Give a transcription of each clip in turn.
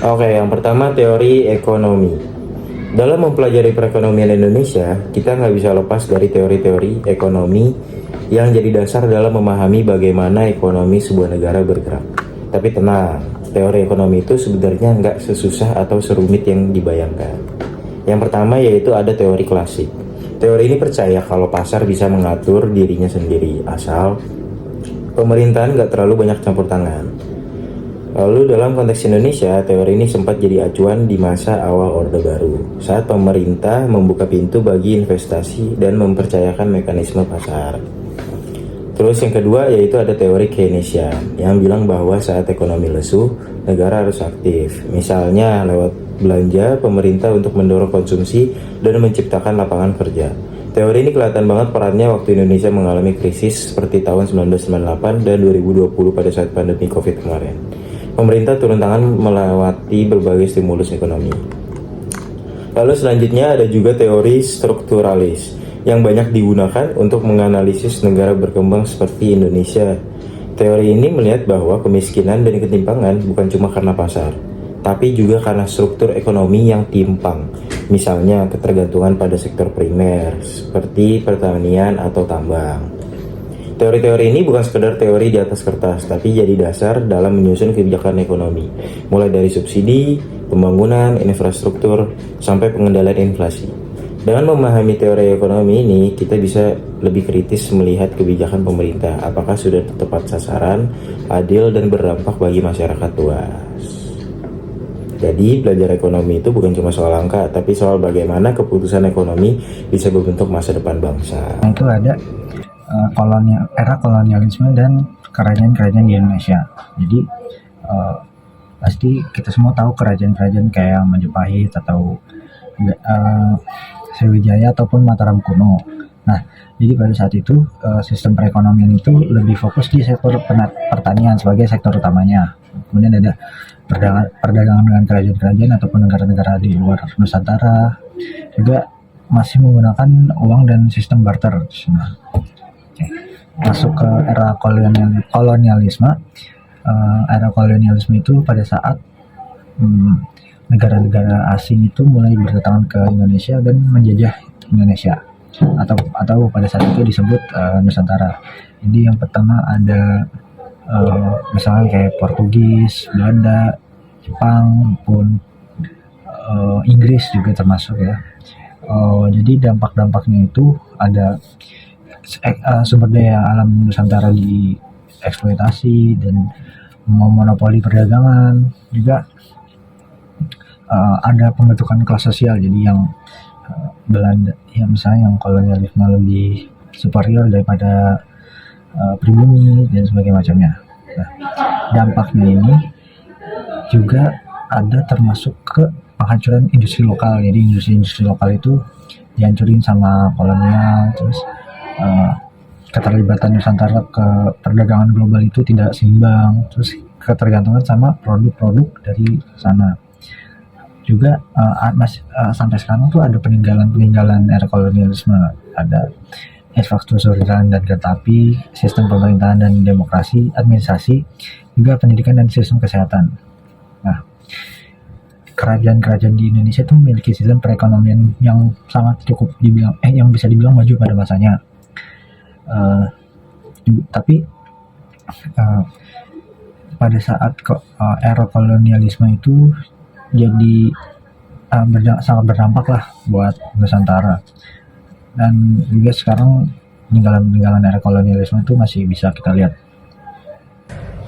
Oke, yang pertama teori ekonomi. Dalam mempelajari perekonomian Indonesia, kita nggak bisa lepas dari teori-teori ekonomi yang jadi dasar dalam memahami bagaimana ekonomi sebuah negara bergerak. Tapi tenang, teori ekonomi itu sebenarnya nggak sesusah atau serumit yang dibayangkan. Yang pertama yaitu ada teori klasik. Teori ini percaya kalau pasar bisa mengatur dirinya sendiri, asal pemerintahan nggak terlalu banyak campur tangan. Lalu dalam konteks Indonesia, teori ini sempat jadi acuan di masa awal Orde Baru, saat pemerintah membuka pintu bagi investasi dan mempercayakan mekanisme pasar. Terus yang kedua yaitu ada teori Keynesian, yang bilang bahwa saat ekonomi lesu, negara harus aktif. Misalnya lewat belanja pemerintah untuk mendorong konsumsi dan menciptakan lapangan kerja. Teori ini kelihatan banget perannya waktu Indonesia mengalami krisis seperti tahun 1998 dan 2020 pada saat pandemi COVID kemarin. Pemerintah turun tangan melewati berbagai stimulus ekonomi. Lalu selanjutnya ada juga teori strukturalis yang banyak digunakan untuk menganalisis negara berkembang seperti Indonesia. Teori ini melihat bahwa kemiskinan dan ketimpangan bukan cuma karena pasar, tapi juga karena struktur ekonomi yang timpang. Misalnya ketergantungan pada sektor primer seperti pertanian atau tambang. Teori-teori ini bukan sekedar teori di atas kertas, tapi jadi dasar dalam menyusun kebijakan ekonomi, mulai dari subsidi, pembangunan, infrastruktur, sampai pengendalian inflasi. Dengan memahami teori ekonomi ini, kita bisa lebih kritis melihat kebijakan pemerintah, apakah sudah tepat sasaran, adil, dan berdampak bagi masyarakat luas. Jadi, belajar ekonomi itu bukan cuma soal angka, tapi soal bagaimana keputusan ekonomi bisa membentuk masa depan bangsa. Itu ada era kolonialisme dan kerajaan-kerajaan di Indonesia. Jadi pasti kita semua tahu kerajaan-kerajaan kayak Majapahit atau Sriwijaya ataupun Mataram kuno. Nah, jadi pada saat itu sistem perekonomian itu lebih fokus di sektor pertanian sebagai sektor utamanya. Kemudian ada perdagangan dengan kerajaan-kerajaan ataupun negara-negara di luar Nusantara, juga masih menggunakan uang dan sistem barter. Nah, masuk ke era kolonialisme. Era kolonialisme itu pada saat negara-negara asing itu mulai berdatangan ke Indonesia dan menjajah Indonesia, atau pada saat itu disebut Nusantara. Jadi yang pertama ada misalnya kayak Portugis, Belanda, Jepang, maupun Inggris juga termasuk ya. Jadi dampak-dampaknya itu ada sumber daya alam Nusantara dieksploitasi dan memonopoli perdagangan. Juga ada pembentukan kelas sosial, jadi yang Belanda, yang misalnya yang kolonialisme lebih superior daripada pribumi dan sebagainya macamnya. Nah, dampaknya ini juga ada termasuk ke penghancuran industri lokal. Jadi industri lokal itu dihancurin sama kolonial. Terus keterlibatan Nusantara ke perdagangan global itu tidak seimbang. Terus ketergantungan sama produk-produk dari sana. Juga sampai sekarang tuh ada peninggalan era kolonialisme. Ada infrastruktur jalan dan kereta api, sistem pemerintahan dan demokrasi, administrasi, juga pendidikan dan sistem kesehatan. Nah, kerajaan-kerajaan di Indonesia itu memiliki sistem perekonomian yang sangat cukup dibilang yang bisa dibilang maju pada masanya. Tapi pada saat era kolonialisme itu jadi sangat berdampak lah buat Nusantara. Dan juga sekarang peninggalan era kolonialisme itu masih bisa kita lihat.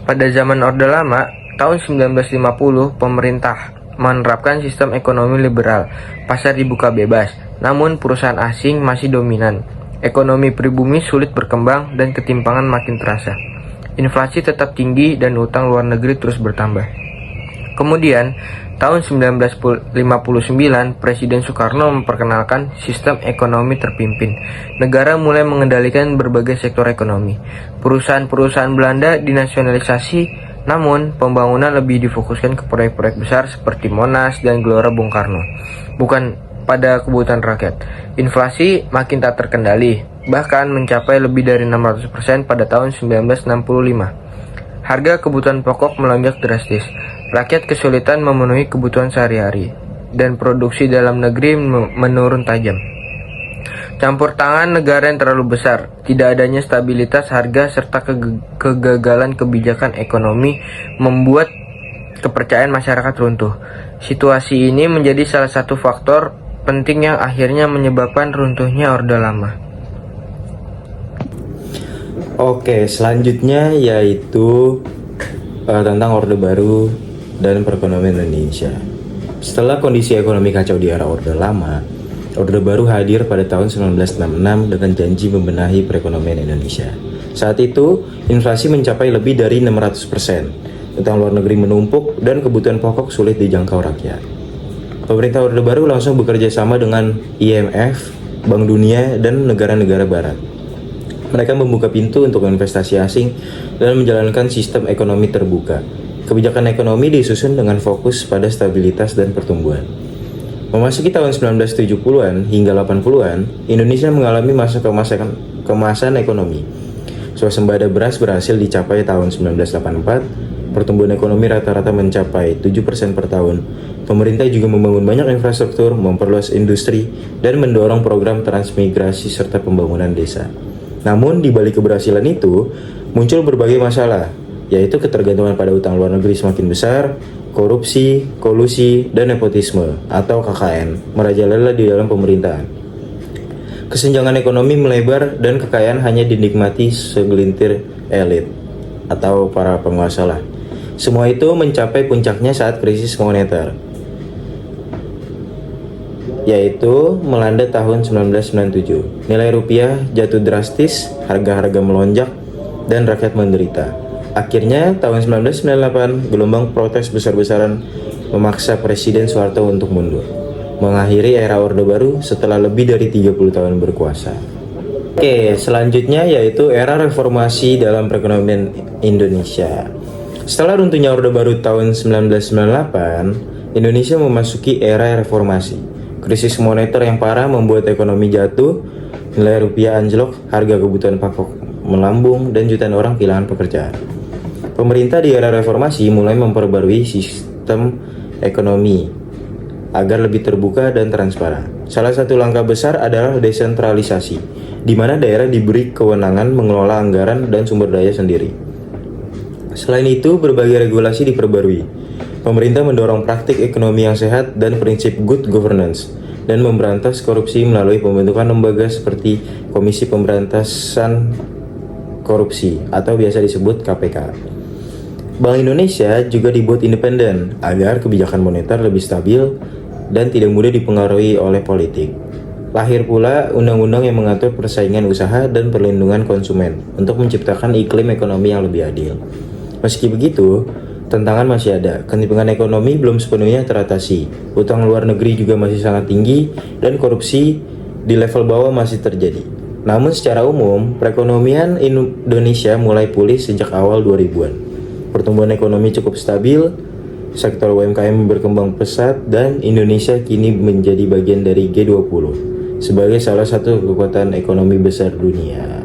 Pada zaman Orde Lama, tahun 1950, pemerintah menerapkan sistem ekonomi liberal. Pasar dibuka bebas, namun perusahaan asing masih dominan. Ekonomi pribumi sulit berkembang dan ketimpangan makin terasa. Inflasi tetap tinggi dan utang luar negeri terus bertambah. Kemudian, tahun 1959, Presiden Soekarno memperkenalkan sistem ekonomi terpimpin. Negara mulai mengendalikan berbagai sektor ekonomi. Perusahaan-perusahaan Belanda dinasionalisasi, namun pembangunan lebih difokuskan ke proyek-proyek besar seperti Monas dan Gelora Bung Karno, bukan pada kebutuhan rakyat. Inflasi makin tak terkendali, bahkan mencapai lebih dari 600% pada tahun 1965. Harga kebutuhan pokok melonjak drastis. rakyat kesulitan memenuhi kebutuhan sehari-hari, dan produksi dalam negeri menurun tajam. Campur tangan negara yang terlalu besar, tidak adanya stabilitas harga, serta kegagalan kebijakan ekonomi membuat kepercayaan masyarakat runtuh. Situasi ini menjadi salah satu faktor penting yang akhirnya menyebabkan runtuhnya Orde Lama. Oke, selanjutnya yaitu tentang Orde Baru dan perekonomian Indonesia. Setelah kondisi ekonomi kacau di era Orde Lama, Orde Baru hadir pada tahun 1966 dengan janji membenahi perekonomian Indonesia. Saat itu, inflasi mencapai lebih dari 600%, utang luar negeri menumpuk, dan kebutuhan pokok sulit dijangkau rakyat. Pemerintah Orde Baru langsung bekerja sama dengan IMF, Bank Dunia, dan negara-negara barat. Mereka membuka pintu untuk investasi asing dan menjalankan sistem ekonomi terbuka. Kebijakan ekonomi disusun dengan fokus pada stabilitas dan pertumbuhan. Memasuki tahun 1970-an hingga 80-an, Indonesia mengalami masa kemasan ekonomi. Swasembada beras berhasil dicapai tahun 1984, pertumbuhan ekonomi rata-rata mencapai 7% per tahun. Pemerintah juga membangun banyak infrastruktur, memperluas industri, dan mendorong program transmigrasi serta pembangunan desa. Namun, di balik keberhasilan itu, muncul berbagai masalah, yaitu ketergantungan pada utang luar negeri semakin besar, korupsi, kolusi, dan nepotisme atau KKN merajalela di dalam pemerintahan. Kesenjangan ekonomi melebar dan kekayaan hanya dinikmati segelintir elit atau para penguasa lah. Semua itu mencapai puncaknya saat krisis moneter, yaitu melanda tahun 1997. Nilai rupiah jatuh drastis, harga-harga melonjak, dan rakyat menderita. Akhirnya, tahun 1998, gelombang protes besar-besaran memaksa Presiden Soeharto untuk mundur, mengakhiri era Orde Baru setelah lebih dari 30 tahun berkuasa. Oke, selanjutnya yaitu era reformasi dalam perekonomian Indonesia. Setelah runtuhnya Orde Baru tahun 1998, Indonesia memasuki era reformasi. Krisis moneter yang parah membuat ekonomi jatuh, nilai rupiah anjlok, harga kebutuhan pokok melambung, dan jutaan orang kehilangan pekerjaan. Pemerintah di era reformasi mulai memperbarui sistem ekonomi agar lebih terbuka dan transparan. Salah satu langkah besar adalah desentralisasi, di mana daerah diberi kewenangan mengelola anggaran dan sumber daya sendiri. Selain itu, berbagai regulasi diperbarui. Pemerintah mendorong praktik ekonomi yang sehat dan prinsip good governance, dan memberantas korupsi melalui pembentukan lembaga seperti Komisi Pemberantasan Korupsi atau biasa disebut KPK. Bank Indonesia juga dibuat independen agar kebijakan moneter lebih stabil dan tidak mudah dipengaruhi oleh politik. Lahir pula undang-undang yang mengatur persaingan usaha dan perlindungan konsumen untuk menciptakan iklim ekonomi yang lebih adil. Meski begitu, tantangan masih ada. Ketimpangan ekonomi belum sepenuhnya teratasi. Utang luar negeri juga masih sangat tinggi dan korupsi di level bawah masih terjadi. Namun secara umum, perekonomian Indonesia mulai pulih sejak awal 2000-an. Pertumbuhan ekonomi cukup stabil, sektor UMKM berkembang pesat, dan Indonesia kini menjadi bagian dari G20 sebagai salah satu kekuatan ekonomi besar dunia.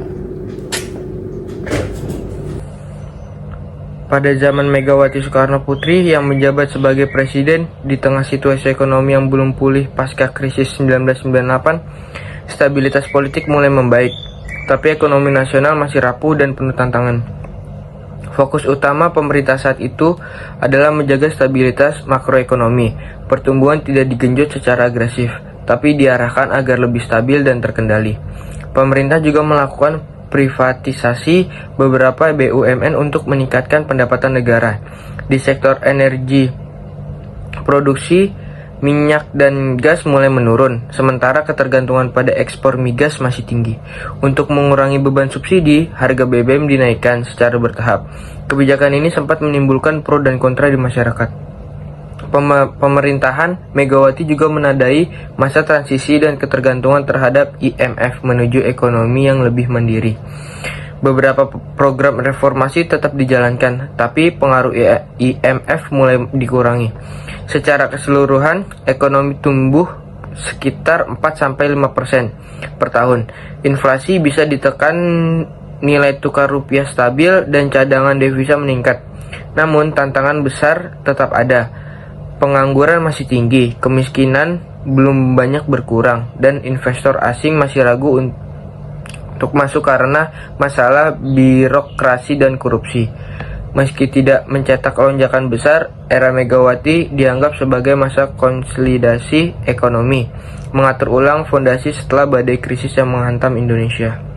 Pada zaman Megawati Soekarno Putri yang menjabat sebagai presiden di tengah situasi ekonomi yang belum pulih pasca krisis 1998, stabilitas politik mulai membaik, tapi ekonomi nasional masih rapuh dan penuh tantangan. Fokus utama pemerintah saat itu adalah menjaga stabilitas makroekonomi. Pertumbuhan tidak digenjot secara agresif, tapi diarahkan agar lebih stabil dan terkendali. Pemerintah juga melakukan privatisasi beberapa BUMN untuk meningkatkan pendapatan negara. Di sektor energi, produksi minyak dan gas mulai menurun, sementara ketergantungan pada ekspor migas masih tinggi. Untuk mengurangi beban subsidi, harga BBM dinaikkan secara bertahap. Kebijakan ini sempat menimbulkan pro dan kontra di masyarakat. Pemerintahan Megawati juga menandai masa transisi dan ketergantungan terhadap IMF menuju ekonomi yang lebih mandiri. Beberapa program reformasi tetap dijalankan, tapi pengaruh IMF mulai dikurangi. Secara keseluruhan, ekonomi tumbuh sekitar 4-5% per tahun. Inflasi bisa ditekan, nilai tukar rupiah stabil, dan cadangan devisa meningkat. Namun tantangan besar tetap ada. Pengangguran masih tinggi, kemiskinan belum banyak berkurang, dan investor asing masih ragu untuk masuk karena masalah birokrasi dan korupsi. Meski tidak mencetak lonjakan besar, era Megawati dianggap sebagai masa konsolidasi ekonomi, mengatur ulang fondasi setelah badai krisis yang menghantam Indonesia.